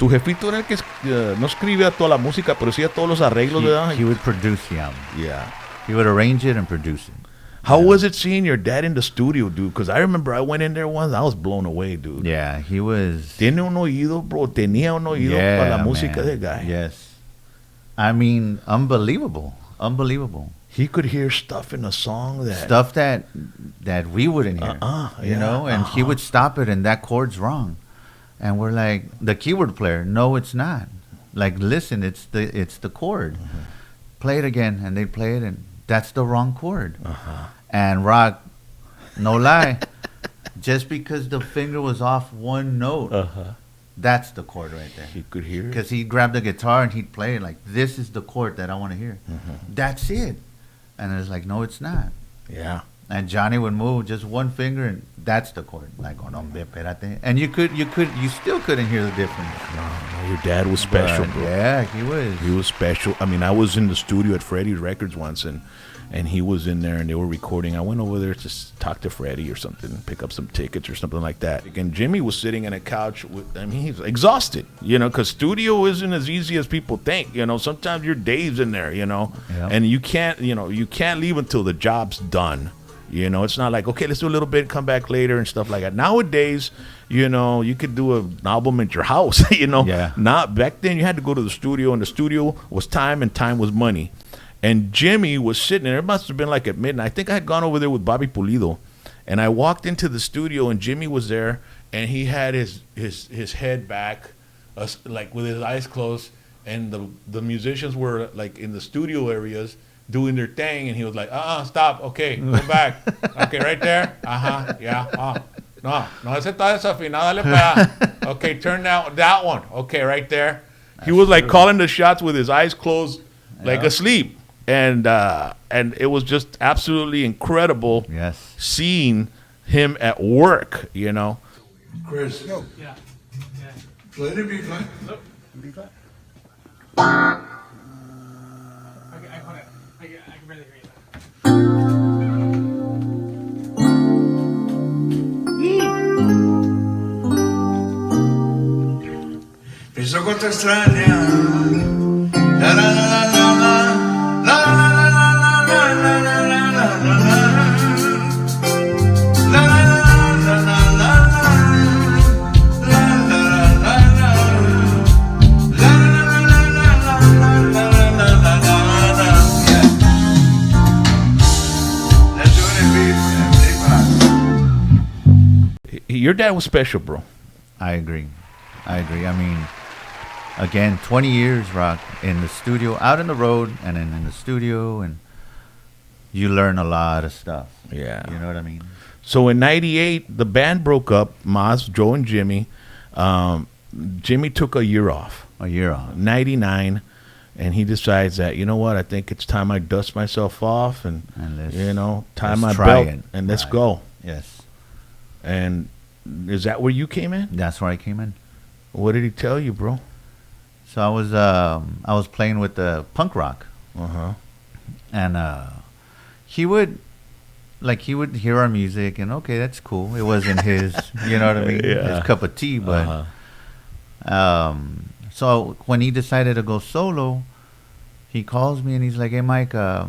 Tu jefito era el que no escribía toda la música, pero hacía todos los arreglos, ¿verdad? He would produce the album. Yeah. He would arrange it and produce it. How was it seeing your dad in the studio, dude? Because I remember I went in there once. I was blown away, dude. Yeah, he was. Tiene un oído, bro. Tenía un oído para la música man. del guy. Yes. I mean, unbelievable. Unbelievable. He could hear stuff in a song that we wouldn't hear. You know, and he would stop it, and that chord's wrong. And we're like, the keyboard player, no, it's not. Like, listen, it's the chord. Mm-hmm. Play it again, and they play it, and that's the wrong chord. And Rock, no lie, just because the finger was off one note, that's the chord right there. He could hear it. Because he'd grab the guitar and he'd play it like, this is the chord that I want to hear. That's it. And it's like, no, it's not. Yeah. And Johnny would move just one finger, and that's the chord. Like, oh no, espérate. And you still couldn't hear the difference. No, your dad was special, bro. Yeah, he was. He was special. I mean, I was in the studio at Freddie's Records once, and he was in there, and they were recording. I went over there to talk to Freddie or something, pick up some tickets or something like that. And Jimmy was sitting on a couch he's exhausted, because studio isn't as easy as people think. Sometimes your day's in there, and you can't leave until the job's done. It's not like, okay, let's do a little bit, come back later and stuff like that. Nowadays, you could do an album at your house, Yeah. Not back then. You had to go to the studio, and the studio was time, and time was money. And Jimmy was sitting there. It must have been like at midnight. I think I had gone over there with Bobby Pulido, and I walked into the studio, and Jimmy was there, and he had his head back, like with his eyes closed, and the musicians were like in the studio areas doing their thing, and he was like, stop, okay, go back, okay, right there, yeah, no, ese está desafinado, dale para, okay, turn that one, okay, right there. He was like calling the shots with his eyes closed, like asleep, and it was just absolutely incredible. Yes. Seeing him at work, Chris, no. Yeah. Play the B flat. Nope. B flat. I can barely hear you. Pienso que te extraña. La la la la la la la la la la la la la la Your dad was special, bro. I agree. I mean, again, 20 years, Rock, in the studio, out on the road, and then in the studio, and you learn a lot of stuff. Yeah. You know what I mean? So in 98, the band broke up, MAZZ, Joe and Jimmy. Jimmy took a year off. 99, and he decides that, you know what, I think it's time I dust myself off and tie my belt and let's go. Yes. And is that where you came in? That's where I came in. What did he tell you, bro? So I was playing with the punk rock. And he would hear our music and okay, that's cool. It wasn't his, you know what I mean? Yeah. His cup of tea, but so when he decided to go solo, he calls me and he's like, "Hey Mike, are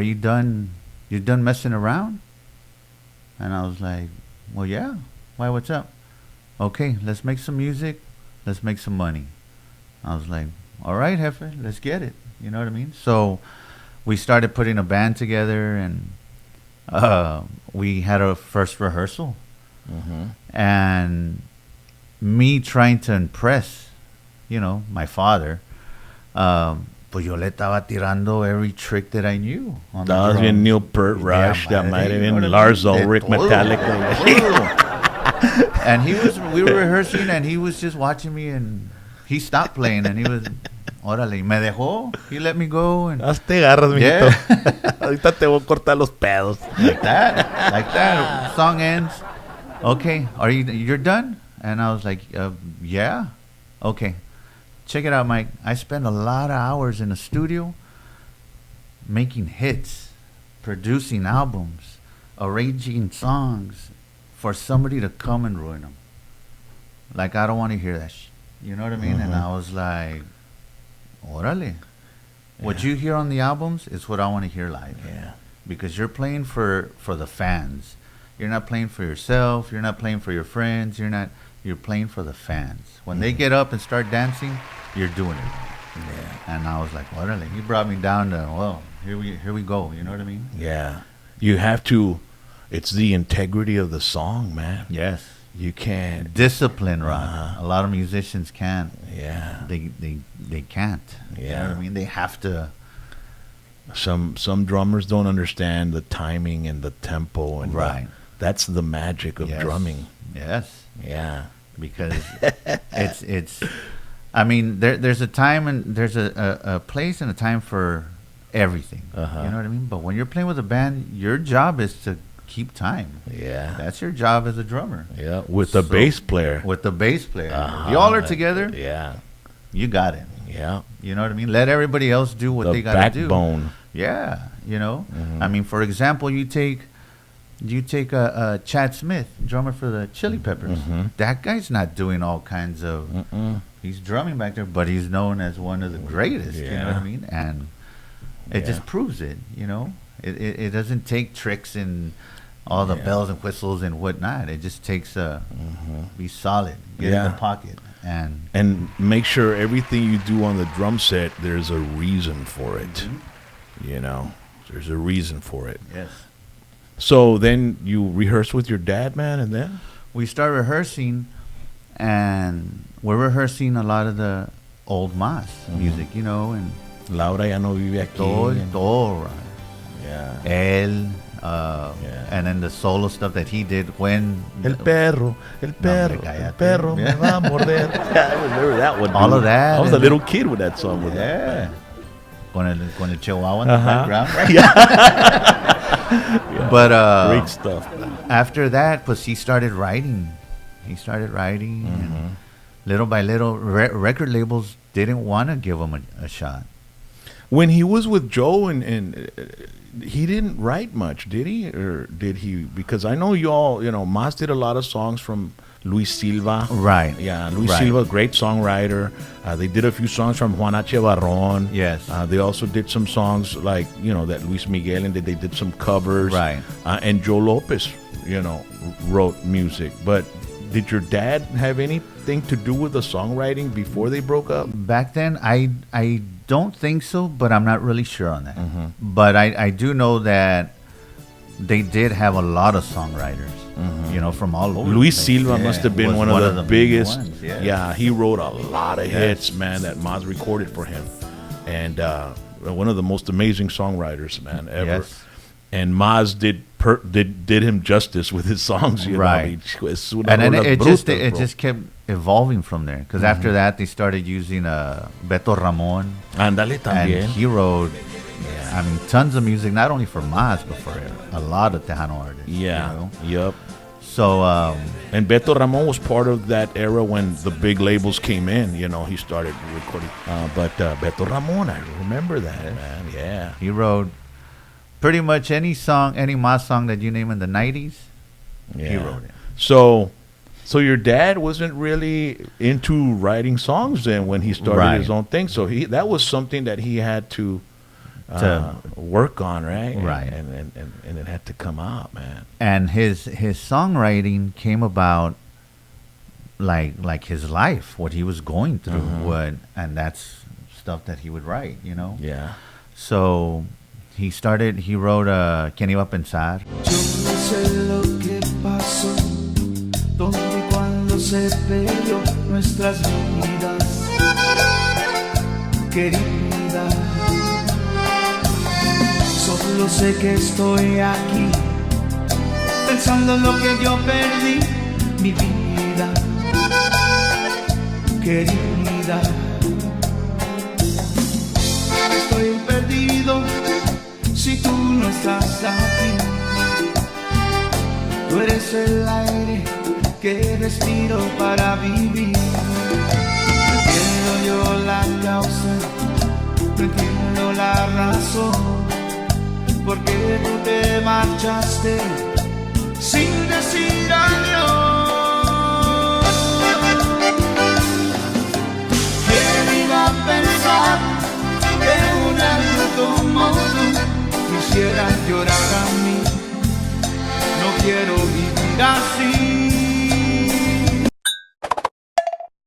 you done? You done messing around?" And I was like, "Well, yeah. Why, what's up?" "Okay, let's make some music. Let's make some money." I was like, "All right, Jefe, let's get it." You know what I mean? So we started putting a band together, and we had our first rehearsal. And me trying to impress, my father, pues yo le estaba tirando every trick that I knew. That was bien Neil Peart, Rush, that might have been Lars Ulrich, Metallica. And we were rehearsing, and he was just watching me, and he stopped playing, and he was, órale, me dejó, he let me go. And hazte garras, mijito. Yeah. Ahorita te voy a cortar los pedos. Like that. Song ends. Okay, you're done? And I was like, yeah. Okay, check it out, Mike. I spent a lot of hours in the studio making hits, producing albums, arranging songs for somebody to come and ruin them. Like, I don't want to hear that You know what I mean? And I was like, orale. What you hear on the albums is what I want to hear live. Yeah. Because you're playing for the fans. You're not playing for yourself. You're not playing for your friends. You're playing for the fans. When they get up and start dancing, you're doing it. Yeah. And I was like, orale. He brought me down to, well, here we go. You know what I mean? Yeah. You have to, it's the integrity of the song, man. Yes. You can't. Discipline, Ron. A lot of musicians can't. Yeah. They can't. You know what I mean? They have to. Some drummers don't understand the timing and the tempo. And Right. that's the magic of drumming. Yes. Yeah. Because it's I mean, there's a time and there's a place and a time for everything. You know what I mean? But when you're playing with a band, your job is to keep time. Yeah. That's your job as a drummer. Yeah. With the bass player. With the bass player. If y'all are together, Yeah. you got it. Yeah. You know what I mean? Let everybody else do what The they got to do. backbone. Yeah, you know. I mean, for example, you take Chad Smith, drummer for the Chili Peppers. That guy's not doing all kinds of. He's drumming back there, but he's known as one of the greatest. You know what I mean? And it just proves it. You know, it doesn't take tricks and all the bells and whistles and whatnot. It just takes be solid, get in the pocket, and make sure everything you do on the drum set, there's a reason for it. You know, there's a reason for it. Yes. So then you rehearse with your dad, man, and then We start rehearsing, and we're rehearsing a lot of the old MAZZ music, you know, and Laura ya no vive aquí. todo, Yeah. él, and then the solo stuff that he did when El perro, el perro me va a morder. I remember that one. All dude. of that, I was a and little kid with that song. With yeah, con el chihuahua in the background. But Great stuff. Man. after that, pues he started writing. And little by little, record labels didn't want to give him a shot. When he was with Joe, and he didn't write much, did he? Or did he? Because I know y'all, MAZZ did a lot of songs from Luis Silva. Right. Yeah, Luis Silva, great songwriter. They did a few songs from Juan H. Barron. Yes. They also did some songs like, that Luis Miguel, and they did some covers. Right. And Joe Lopez, wrote music. But did your dad have anything to do with the songwriting before they broke up? Back then, I don't think so, but I'm not really sure on that. But I do know that they did have a lot of songwriters, from all over. Luis the place. Silva must have been was one of the biggest. ones, Yeah, he wrote a lot of hits, man, that MAZZ recorded for him. And one of the most amazing songwriters, man, ever. Yes. And MAZZ did him justice with his songs, Right. And And then it just kept evolving from there. Because after that, they started using Beto Ramon. Ándale And también. he wrote, tons of music, not only for MAZZ, but for a lot of Tejano artists. Yeah. Yep. So, And Beto Ramon was part of that era when the big labels came in. He started recording. But Beto Ramon, I remember that, man. Yeah. he wrote pretty much any MAZZ song that you name in the 90s, he wrote it. So your dad wasn't really into writing songs then when he started his own thing. So that was something that he had to work on, right? Right. And it had to come out, man. And his songwriting came about like his life, what he was going through, and that's stuff that he would write, Yeah. So he wrote ¿Quién iba a pensar? Yo no sé lo que pasó, dónde y cuándo se perdió nuestras vidas, querida. Solo sé que estoy aquí, pensando en lo que yo perdí, mi vida, querida. Estoy perdido si tú no estás aquí. Tú eres el aire que respiro para vivir. No entiendo yo la causa, no entiendo la razón, porque tú te marchaste sin decir adiós. llorar a mí. No quiero vivir así.